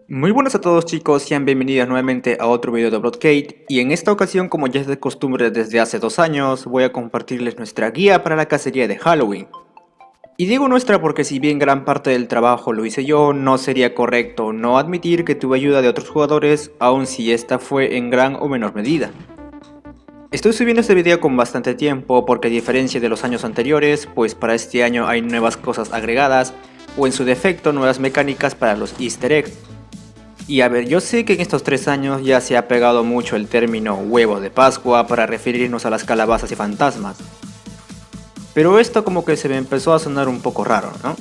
Muy buenas a todos chicos, sean bienvenidos nuevamente a otro video de Bloodgate y en esta ocasión, como ya es de costumbre desde hace 2 años, voy a compartirles nuestra guía para la cacería de Halloween. Y digo nuestra porque si bien gran parte del trabajo lo hice yo, no sería correcto no admitir que tuve ayuda de otros jugadores, aun si esta fue en gran o menor medida. Estoy subiendo este video con bastante tiempo porque a diferencia de los años anteriores, pues para este año hay nuevas cosas agregadas o en su defecto nuevas mecánicas para los easter eggs. Y a ver, yo sé que en estos 3 años ya se ha pegado mucho el término huevo de Pascua para referirnos a las calabazas y fantasmas. Pero esto como que se me empezó a sonar un poco raro, ¿no?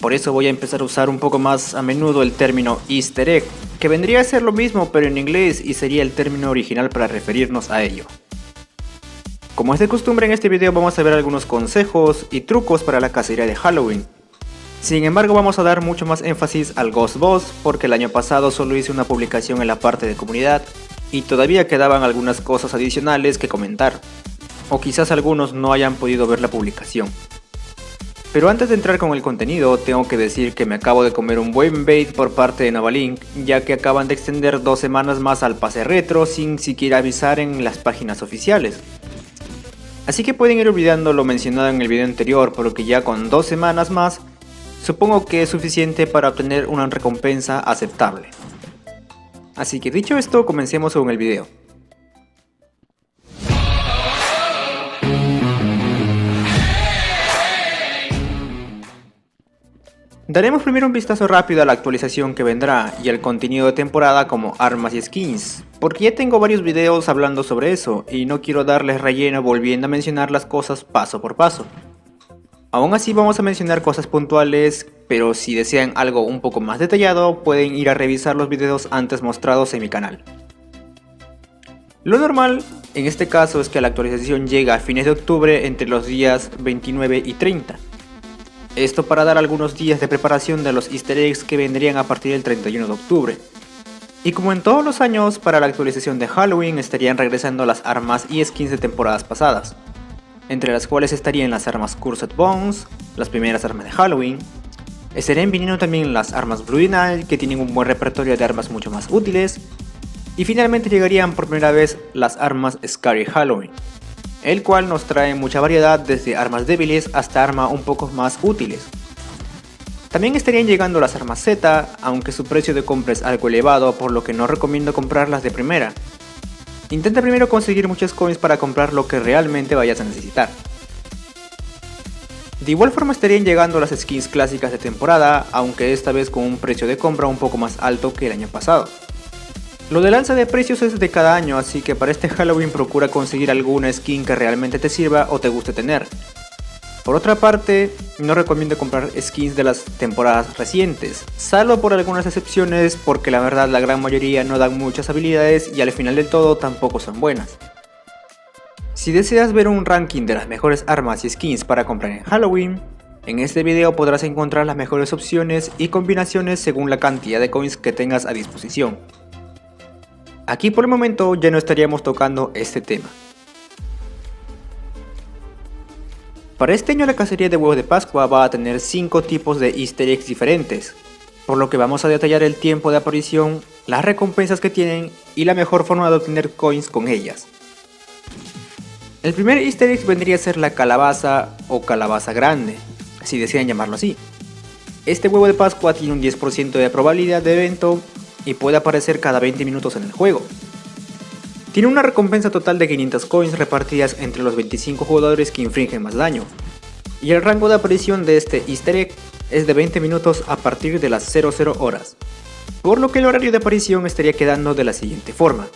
Por eso voy a empezar a usar un poco más a menudo el término easter egg, que vendría a ser lo mismo pero en inglés y sería el término original para referirnos a ello. Como es de costumbre en este video vamos a ver algunos consejos y trucos para la cacería de Halloween. Sin embargo vamos a dar mucho más énfasis al Ghost Boss porque el año pasado solo hice una publicación en la parte de comunidad y todavía quedaban algunas cosas adicionales que comentar, o quizás algunos no hayan podido ver la publicación. Pero antes de entrar con el contenido tengo que decir que me acabo de comer un buen bait por parte de Novalink, ya que acaban de extender 2 semanas más al pase retro sin siquiera avisar en las páginas oficiales. Así que pueden ir olvidando lo mencionado en el video anterior porque ya con 2 semanas más supongo que es suficiente para obtener una recompensa aceptable. Así que dicho esto, comencemos con el video. Daremos primero un vistazo rápido a la actualización que vendrá y al contenido de temporada como armas y skins, porque ya tengo varios videos hablando sobre eso y no quiero darles relleno volviendo a mencionar las cosas paso por paso. Aún así vamos a mencionar cosas puntuales, pero si desean algo un poco más detallado pueden ir a revisar los videos antes mostrados en mi canal. Lo normal en este caso es que la actualización llega a fines de octubre entre los días 29 y 30. Esto para dar algunos días de preparación de los easter eggs que vendrían a partir del 31 de octubre. Y como en todos los años, para la actualización de Halloween estarían regresando las armas y skins de temporadas pasadas, entre las cuales estarían las armas Cursed Bones, las primeras armas de Halloween. Estarían viniendo también las armas Bloody Night, que tienen un buen repertorio de armas mucho más útiles. Y finalmente llegarían por primera vez las armas Scary Halloween, el cual nos trae mucha variedad desde armas débiles hasta armas un poco más útiles. También estarían llegando las armas Z, aunque su precio de compra es algo elevado, por lo que no recomiendo comprarlas de primera. Intenta primero conseguir muchos coins para comprar lo que realmente vayas a necesitar. De igual forma estarían llegando las skins clásicas de temporada, aunque esta vez con un precio de compra un poco más alto que el año pasado. Lo de lanza de precios es de cada año, así que para este Halloween procura conseguir alguna skin que realmente te sirva o te guste tener. Por otra parte, no recomiendo comprar skins de las temporadas recientes, salvo por algunas excepciones porque la verdad la gran mayoría no dan muchas habilidades y al final del todo tampoco son buenas. Si deseas ver un ranking de las mejores armas y skins para comprar en Halloween, en este video podrás encontrar las mejores opciones y combinaciones según la cantidad de coins que tengas a disposición. Aquí por el momento ya no estaríamos tocando este tema. Para este año la cacería de huevos de Pascua va a tener 5 tipos de easter eggs diferentes, por lo que vamos a detallar el tiempo de aparición, las recompensas que tienen y la mejor forma de obtener coins con ellas. El primer easter egg vendría a ser la calabaza o calabaza grande, si desean llamarlo así. Este huevo de Pascua tiene un 10% de probabilidad de evento y puede aparecer cada 20 minutos en el juego. Tiene una recompensa total de 500 coins repartidas entre los 25 jugadores que infringen más daño, y el rango de aparición de este easter egg es de 20 minutos a partir de las 00 horas, por lo que el horario de aparición estaría quedando de la siguiente forma.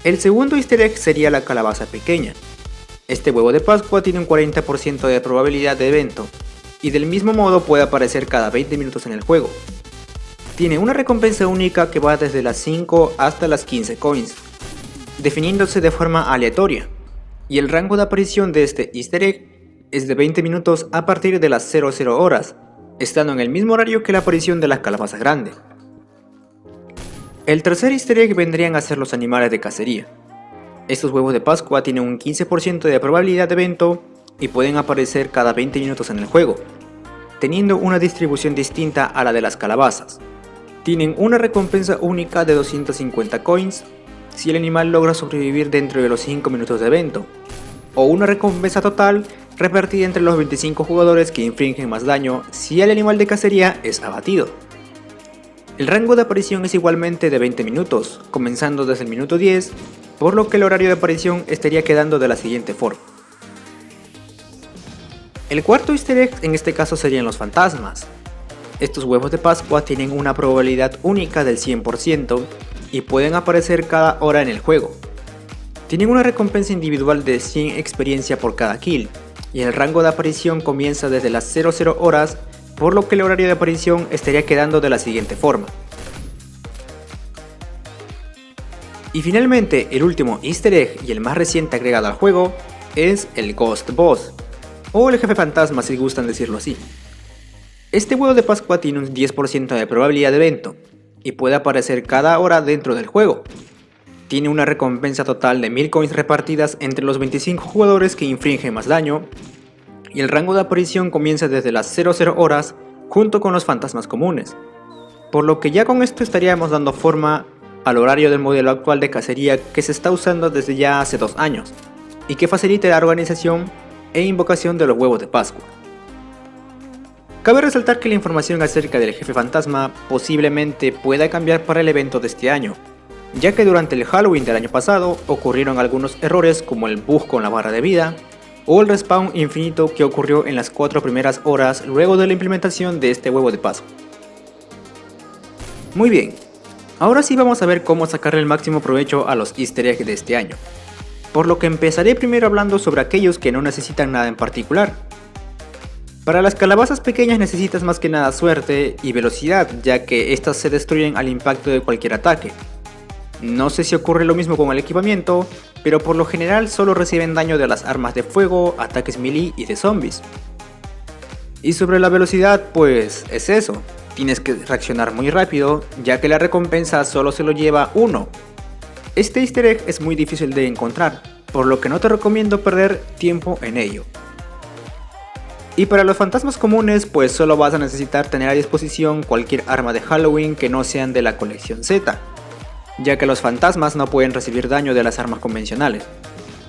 El segundo easter egg sería la calabaza pequeña. Este huevo de Pascua tiene un 40% de probabilidad de evento, y del mismo modo puede aparecer cada 20 minutos en el juego. Tiene una recompensa única que va desde las 5 hasta las 15 coins, definiéndose de forma aleatoria, y el rango de aparición de este easter egg es de 20 minutos a partir de las 00 horas, estando en el mismo horario que la aparición de la calabaza grande. El tercer easter egg vendrían a ser los animales de cacería. Estos huevos de Pascua tienen un 15% de probabilidad de evento y pueden aparecer cada 20 minutos en el juego. teniendo una distribución distinta a la de las calabazas. Tienen una recompensa única de 250 coins si el animal logra sobrevivir dentro de los 5 minutos de evento, o una recompensa total repartida entre los 25 jugadores que infringen más daño si el animal de cacería es abatido. El rango de aparición es igualmente de 20 minutos, comenzando desde el minuto 10, por lo que el horario de aparición estaría quedando de la siguiente forma. El cuarto easter egg en este caso serían los fantasmas. Estos huevos de Pascua tienen una probabilidad única del 100% y pueden aparecer cada hora en el juego. Tienen una recompensa individual de 100 experiencia por cada kill, y el rango de aparición comienza desde las 00 horas, por lo que el horario de aparición estaría quedando de la siguiente forma. Y finalmente, el último easter egg y el más reciente agregado al juego es el Ghost Boss, o el jefe fantasma si gustan decirlo así. Este huevo de Pascua tiene un 10% de probabilidad de evento, y puede aparecer cada hora dentro del juego. Tiene una recompensa total de 1000 coins repartidas entre los 25 jugadores que infringen más daño, y el rango de aparición comienza desde las 00 horas junto con los fantasmas comunes, por lo que ya con esto estaríamos dando forma al horario del modelo actual de cacería que se está usando desde ya hace 2 años, y que facilita la organización e invocación de los huevos de Pascua. Cabe resaltar que la información acerca del jefe fantasma posiblemente pueda cambiar para el evento de este año, ya que durante el Halloween del año pasado ocurrieron algunos errores como el bug con la barra de vida o el respawn infinito que ocurrió en las 4 primeras horas luego de la implementación de este huevo de Pascua. Muy bien, ahora sí vamos a ver cómo sacarle el máximo provecho a los easter eggs de este año, por lo que empezaré primero hablando sobre aquellos que no necesitan nada en particular. Para las calabazas pequeñas necesitas más que nada suerte y velocidad, ya que estas se destruyen al impacto de cualquier ataque. No sé si ocurre lo mismo con el equipamiento, pero por lo general solo reciben daño de las armas de fuego, ataques melee y de zombies. Y sobre la velocidad, pues es eso, tienes que reaccionar muy rápido, ya que la recompensa solo se lo lleva uno. Este easter egg es muy difícil de encontrar, por lo que no te recomiendo perder tiempo en ello. Y para los fantasmas comunes, pues solo vas a necesitar tener a disposición cualquier arma de Halloween que no sean de la colección Z, ya que los fantasmas no pueden recibir daño de las armas convencionales,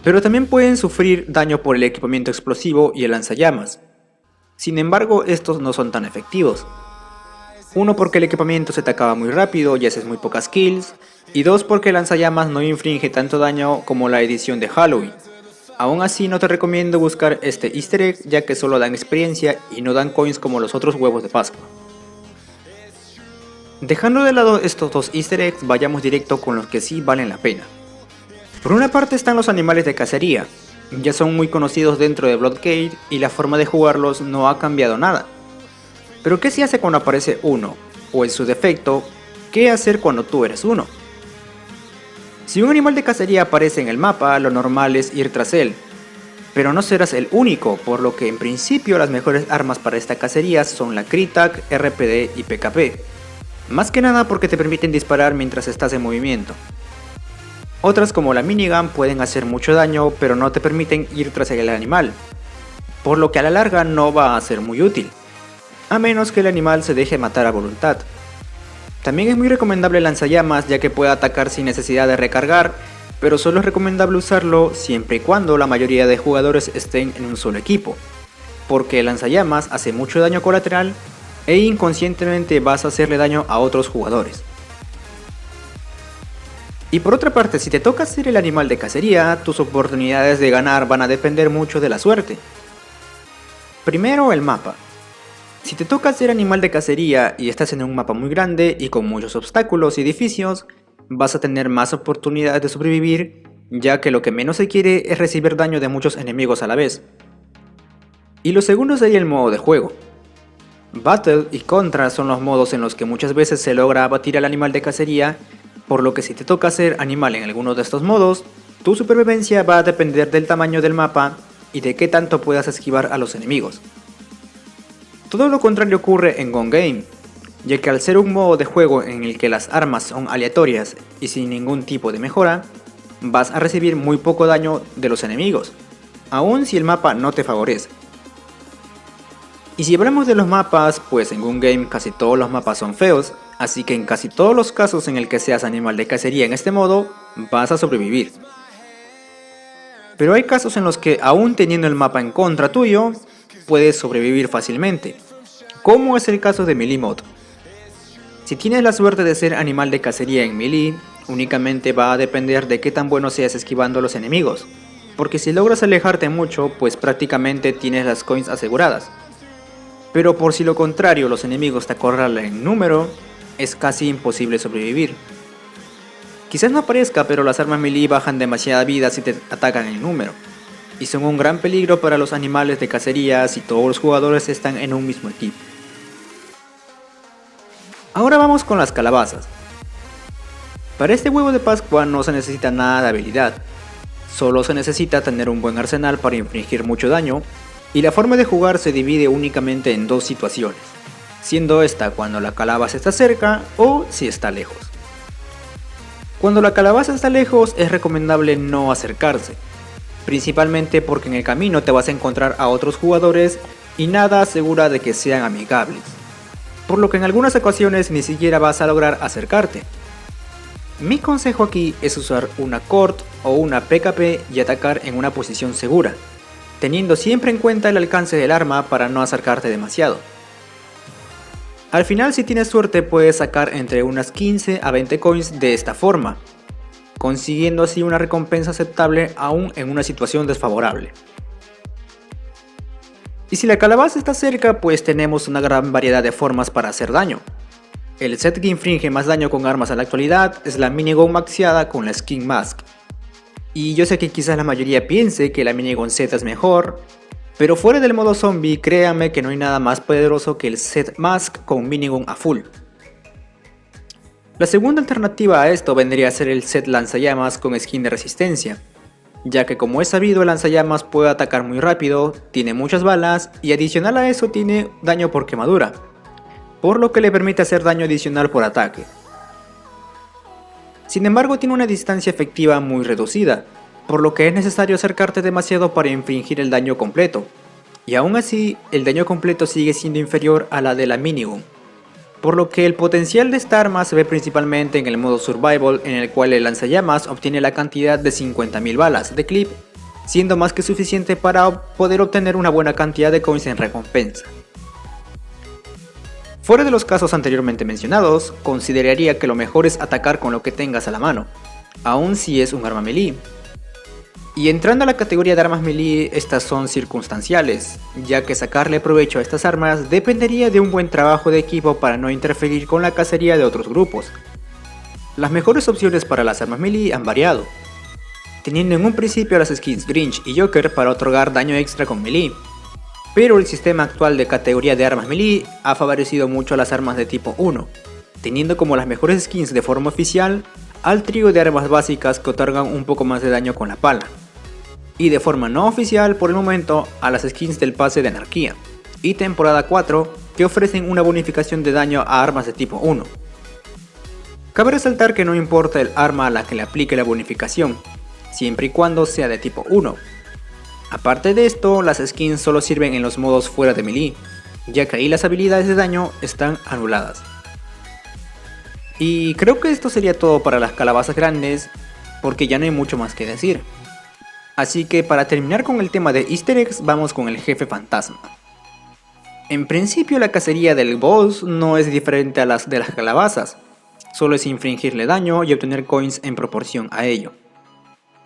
pero también pueden sufrir daño por el equipamiento explosivo y el lanzallamas. Sin embargo, estos no son tan efectivos. Uno, porque el equipamiento se te acaba muy rápido y haces muy pocas kills, y dos, porque el lanzallamas no inflige tanto daño como la edición de Halloween. Aún así no te recomiendo buscar este easter egg, ya que solo dan experiencia y no dan coins como los otros huevos de Pascua. Dejando de lado estos dos easter eggs, vayamos directo con los que sí valen la pena. Por una parte están los animales de cacería. Ya son muy conocidos dentro de Bloodgate y la forma de jugarlos no ha cambiado nada. Pero ¿qué se hace cuando aparece uno? O en su defecto, ¿qué hacer cuando tú eres uno? Si un animal de cacería aparece en el mapa, lo normal es ir tras él. Pero no serás el único, por lo que en principio las mejores armas para esta cacería son la Crit-Tac, RPD y PKP. Más que nada porque te permiten disparar mientras estás en movimiento. Otras como la minigun pueden hacer mucho daño, pero no te permiten ir tras el animal, por lo que a la larga no va a ser muy útil, a menos que el animal se deje matar a voluntad. También es muy recomendable el lanzallamas, ya que puede atacar sin necesidad de recargar, pero solo es recomendable usarlo siempre y cuando la mayoría de jugadores estén en un solo equipo, porque el lanzallamas hace mucho daño colateral e inconscientemente vas a hacerle daño a otros jugadores. Y por otra parte, si te toca ser el animal de cacería, tus oportunidades de ganar van a depender mucho de la suerte. Primero, el mapa. Si te toca ser animal de cacería y estás en un mapa muy grande y con muchos obstáculos y edificios, vas a tener más oportunidades de sobrevivir, ya que lo que menos se quiere es recibir daño de muchos enemigos a la vez. Y lo segundo sería el modo de juego. Battle y Contra son los modos en los que muchas veces se logra abatir al animal de cacería, por lo que si te toca ser animal en alguno de estos modos, tu supervivencia va a depender del tamaño del mapa y de qué tanto puedas esquivar a los enemigos. Todo lo contrario ocurre en Gun Game, ya que al ser un modo de juego en el que las armas son aleatorias y sin ningún tipo de mejora, vas a recibir muy poco daño de los enemigos, aun si el mapa no te favorece. Y si hablamos de los mapas, pues en un game casi todos los mapas son feos, así que en casi todos los casos en el que seas animal de cacería en este modo, vas a sobrevivir. Pero hay casos en los que aún teniendo el mapa en contra tuyo, puedes sobrevivir fácilmente, como es el caso de Melee Mode. Si tienes la suerte de ser animal de cacería en Melee, únicamente va a depender de qué tan bueno seas esquivando a los enemigos, porque si logras alejarte mucho, pues prácticamente tienes las coins aseguradas. Pero por si lo contrario los enemigos te acorralan en número, es casi imposible sobrevivir. Quizás no parezca, pero las armas melee bajan demasiada vida si te atacan en número, y son un gran peligro para los animales de cacería si todos los jugadores están en un mismo equipo. Ahora vamos con las calabazas. Para este huevo de Pascua no se necesita nada de habilidad, solo se necesita tener un buen arsenal para infligir mucho daño, y la forma de jugar se divide únicamente en dos situaciones, siendo esta cuando la calabaza está cerca o si está lejos. Cuando la calabaza está lejos es recomendable no acercarse, principalmente porque en el camino te vas a encontrar a otros jugadores y nada asegura de que sean amigables, por lo que en algunas ocasiones ni siquiera vas a lograr acercarte. Mi consejo aquí es usar una Cort o una PKP y atacar en una posición segura, teniendo siempre en cuenta el alcance del arma para no acercarte demasiado. Al final, si tienes suerte, puedes sacar entre unas 15 a 20 coins de esta forma, consiguiendo así una recompensa aceptable aún en una situación desfavorable. Y si la calabaza está cerca, pues tenemos una gran variedad de formas para hacer daño. El set que inflige más daño con armas en la actualidad es la minigun maxiada con la skin mask. Y yo sé que quizás la mayoría piense que la minigun Z es mejor, pero fuera del modo zombie, créanme que no hay nada más poderoso que el set mask con minigun a full. La segunda alternativa a esto vendría a ser el set lanzallamas con skin de resistencia, ya que como es sabido el lanzallamas puede atacar muy rápido, tiene muchas balas y adicional a eso tiene daño por quemadura, por lo que le permite hacer daño adicional por ataque. Sin embargo tiene una distancia efectiva muy reducida, por lo que es necesario acercarte demasiado para infligir el daño completo, y aún así el daño completo sigue siendo inferior a la de la minigun, por lo que el potencial de esta arma se ve principalmente en el modo survival, en el cual el lanzallamas obtiene la cantidad de 50.000 balas de clip, siendo más que suficiente para poder obtener una buena cantidad de coins en recompensa. Fuera de los casos anteriormente mencionados, consideraría que lo mejor es atacar con lo que tengas a la mano, aun si es un arma melee. Y entrando a la categoría de armas melee, estas son circunstanciales, ya que sacarle provecho a estas armas dependería de un buen trabajo de equipo para no interferir con la cacería de otros grupos. Las mejores opciones para las armas melee han variado, teniendo en un principio las skins Grinch y Joker para otorgar daño extra con melee, pero el sistema actual de categoría de armas melee ha favorecido mucho a las armas de tipo 1, teniendo como las mejores skins de forma oficial al trío de armas básicas que otorgan un poco más de daño con la pala, y de forma no oficial por el momento a las skins del pase de anarquía y temporada 4 que ofrecen una bonificación de daño a armas de tipo 1. Cabe resaltar que no importa el arma a la que le aplique la bonificación, siempre y cuando sea de tipo 1. Aparte de esto, las skins solo sirven en los modos fuera de melee, ya que ahí las habilidades de daño están anuladas. Y creo que esto sería todo para las calabazas grandes, porque ya no hay mucho más que decir. Así que para terminar con el tema de easter eggs, vamos con el jefe fantasma. En principio la cacería del boss no es diferente a las de las calabazas, solo es infligirle daño y obtener coins en proporción a ello.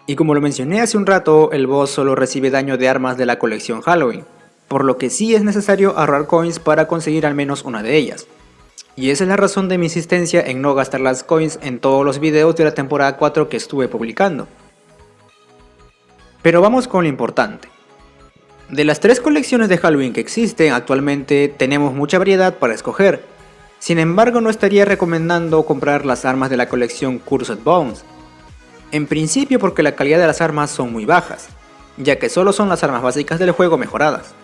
Y como lo mencioné hace un rato, el boss solo recibe daño de armas de la colección Halloween, por lo que sí es necesario ahorrar coins para conseguir al menos una de ellas. Y esa es la razón de mi insistencia en no gastar las coins en todos los videos de la temporada 4 que estuve publicando. Pero vamos con lo importante. De las 3 colecciones de Halloween que existen actualmente tenemos mucha variedad para escoger. Sin embargo no estaría recomendando comprar las armas de la colección Cursed Bones. En principio porque la calidad de las armas son muy bajas, ya que solo son las armas básicas del juego mejoradas.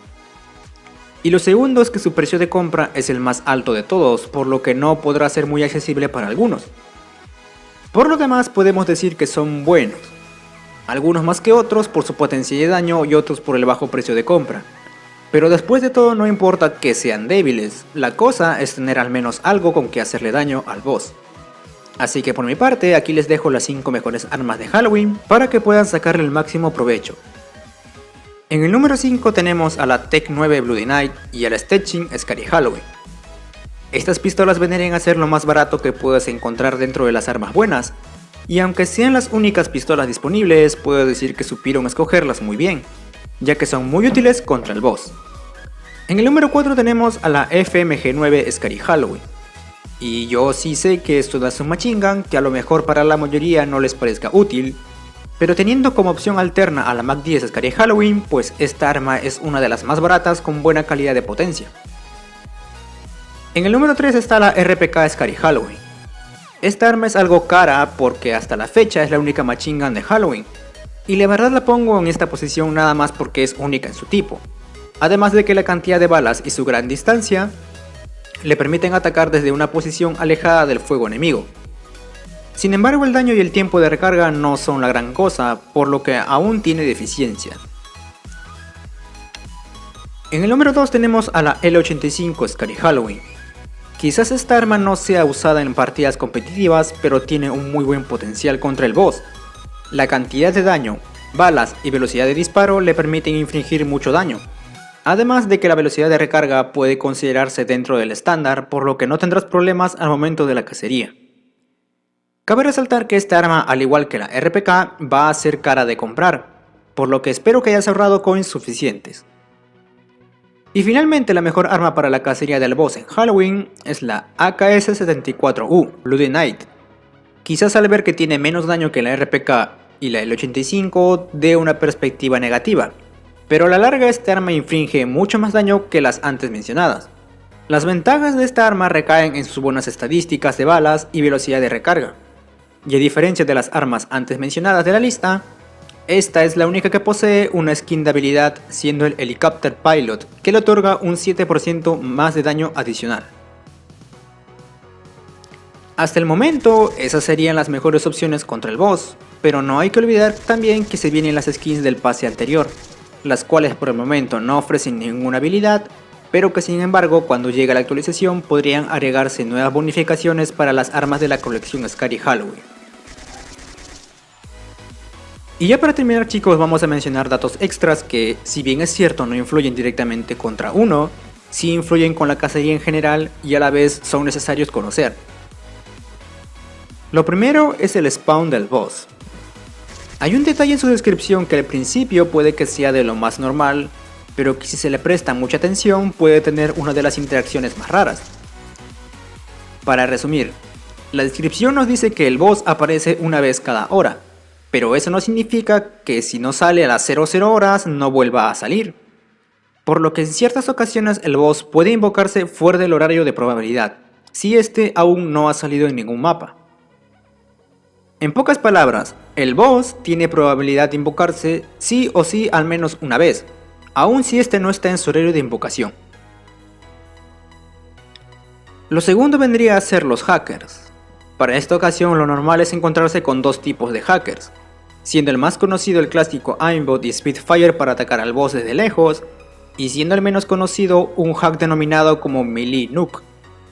Y lo segundo es que su precio de compra es el más alto de todos, por lo que no podrá ser muy accesible para algunos. Por lo demás podemos decir que son buenos, algunos más que otros por su potencia de daño y otros por el bajo precio de compra. Pero después de todo no importa que sean débiles, la cosa es tener al menos algo con que hacerle daño al boss. Así que por mi parte aquí les dejo las 5 mejores armas de Halloween para que puedan sacarle el máximo provecho. En el número 5 tenemos a la Tech 9 Bloody Knight y a la Stetching Scary Halloween. Estas pistolas vendrían a ser lo más barato que puedes encontrar dentro de las armas buenas, y aunque sean las únicas pistolas disponibles, puedo decir que supieron escogerlas muy bien, ya que son muy útiles contra el boss. En el número 4 tenemos a la FMG 9 Scary Halloween. Y yo sí sé que esto es un machine gun que a lo mejor para la mayoría no les parezca útil, pero teniendo como opción alterna a la Mac 10 Scary Halloween, pues esta arma es una de las más baratas con buena calidad de potencia. En el número 3 está la RPK Scary Halloween. Esta arma es algo cara porque hasta la fecha es la única machine gun de Halloween, y la verdad la pongo en esta posición nada más porque es única en su tipo, además de que la cantidad de balas y su gran distancia le permiten atacar desde una posición alejada del fuego enemigo. Sin embargo, el daño y el tiempo de recarga no son la gran cosa, por lo que aún tiene deficiencia. En el número 2 tenemos a la L85 Scary Halloween. Quizás esta arma no sea usada en partidas competitivas, pero tiene un muy buen potencial contra el boss. La cantidad de daño, balas y velocidad de disparo le permiten infligir mucho daño. Además de que la velocidad de recarga puede considerarse dentro del estándar, por lo que no tendrás problemas al momento de la cacería. Cabe resaltar que esta arma, al igual que la RPK, va a ser cara de comprar, por lo que espero que hayas ahorrado coins suficientes. Y finalmente la mejor arma para la cacería del boss en Halloween es la AKS-74U Bloody Knight. Quizás al ver que tiene menos daño que la RPK y la L85 dé una perspectiva negativa, pero a la larga esta arma inflige mucho más daño que las antes mencionadas. Las ventajas de esta arma recaen en sus buenas estadísticas de balas y velocidad de recarga. Y a diferencia de las armas antes mencionadas de la lista, esta es la única que posee una skin de habilidad, siendo el Helicopter Pilot, que le otorga un 7% más de daño adicional. Hasta el momento, esas serían las mejores opciones contra el boss, pero no hay que olvidar también que se vienen las skins del pase anterior, las cuales por el momento no ofrecen ninguna habilidad, pero que sin embargo cuando llegue la actualización podrían agregarse nuevas bonificaciones para las armas de la colección Scary Halloween. Y ya para terminar chicos, vamos a mencionar datos extras que, si bien es cierto no influyen directamente contra uno, sí influyen con la cacería en general y a la vez son necesarios conocer. Lo primero es el spawn del boss. Hay un detalle en su descripción que al principio puede que sea de lo más normal, pero que si se le presta mucha atención puede tener una de las interacciones más raras. Para resumir, la descripción nos dice que el boss aparece una vez cada hora, pero eso no significa que si no sale a las 00 horas no vuelva a salir. Por lo que en ciertas ocasiones el boss puede invocarse fuera del horario de probabilidad, si este aún no ha salido en ningún mapa. En pocas palabras, el boss tiene probabilidad de invocarse sí o sí al menos una vez, aun si este no está en su horario de invocación. Lo segundo vendría a ser los hackers. Para esta ocasión lo normal es encontrarse con dos tipos de hackers, siendo el más conocido el clásico Aimbot y Spitfire para atacar al boss desde lejos, y siendo el menos conocido un hack denominado como Melee Nuke,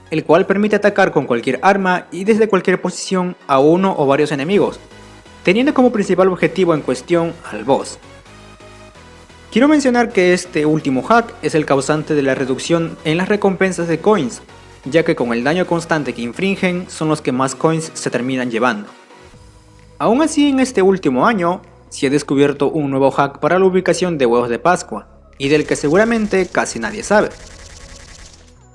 el cual permite atacar con cualquier arma y desde cualquier posición a uno o varios enemigos, teniendo como principal objetivo en cuestión al boss. Quiero mencionar que este último hack es el causante de la reducción en las recompensas de coins, ya que con el daño constante que infringen son los que más coins se terminan llevando. Aún así, en este último año se ha descubierto un nuevo hack para la ubicación de huevos de Pascua, y del que seguramente casi nadie sabe.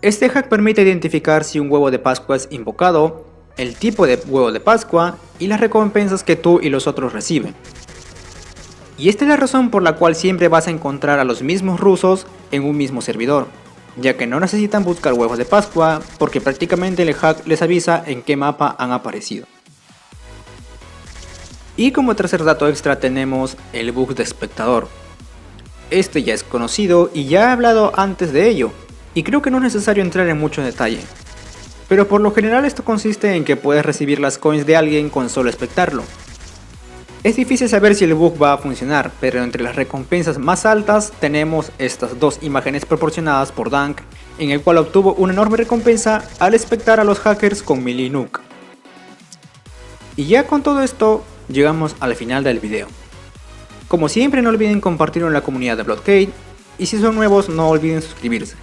Este hack permite identificar si un huevo de Pascua es invocado, el tipo de huevo de Pascua y las recompensas que tú y los otros reciben. Y esta es la razón por la cual siempre vas a encontrar a los mismos rusos en un mismo servidor, ya que no necesitan buscar huevos de Pascua porque prácticamente el hack les avisa en qué mapa han aparecido. Y como tercer dato extra tenemos el bug de espectador. Este ya es conocido y ya he hablado antes de ello, y creo que no es necesario entrar en mucho detalle. Pero por lo general esto consiste en que puedes recibir las coins de alguien con solo espectarlo. Es difícil saber si el bug va a funcionar, pero entre las recompensas más altas tenemos estas dos imágenes proporcionadas por Dank, en el cual obtuvo una enorme recompensa al espectar a los hackers con Melee Nuke. Y ya con todo esto, llegamos al final del video. Como siempre, no olviden compartirlo en la comunidad de Bloodgate, y si son nuevos no olviden suscribirse.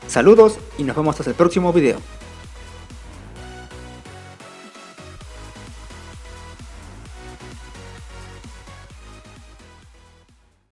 Saludos y nos vemos hasta el próximo video.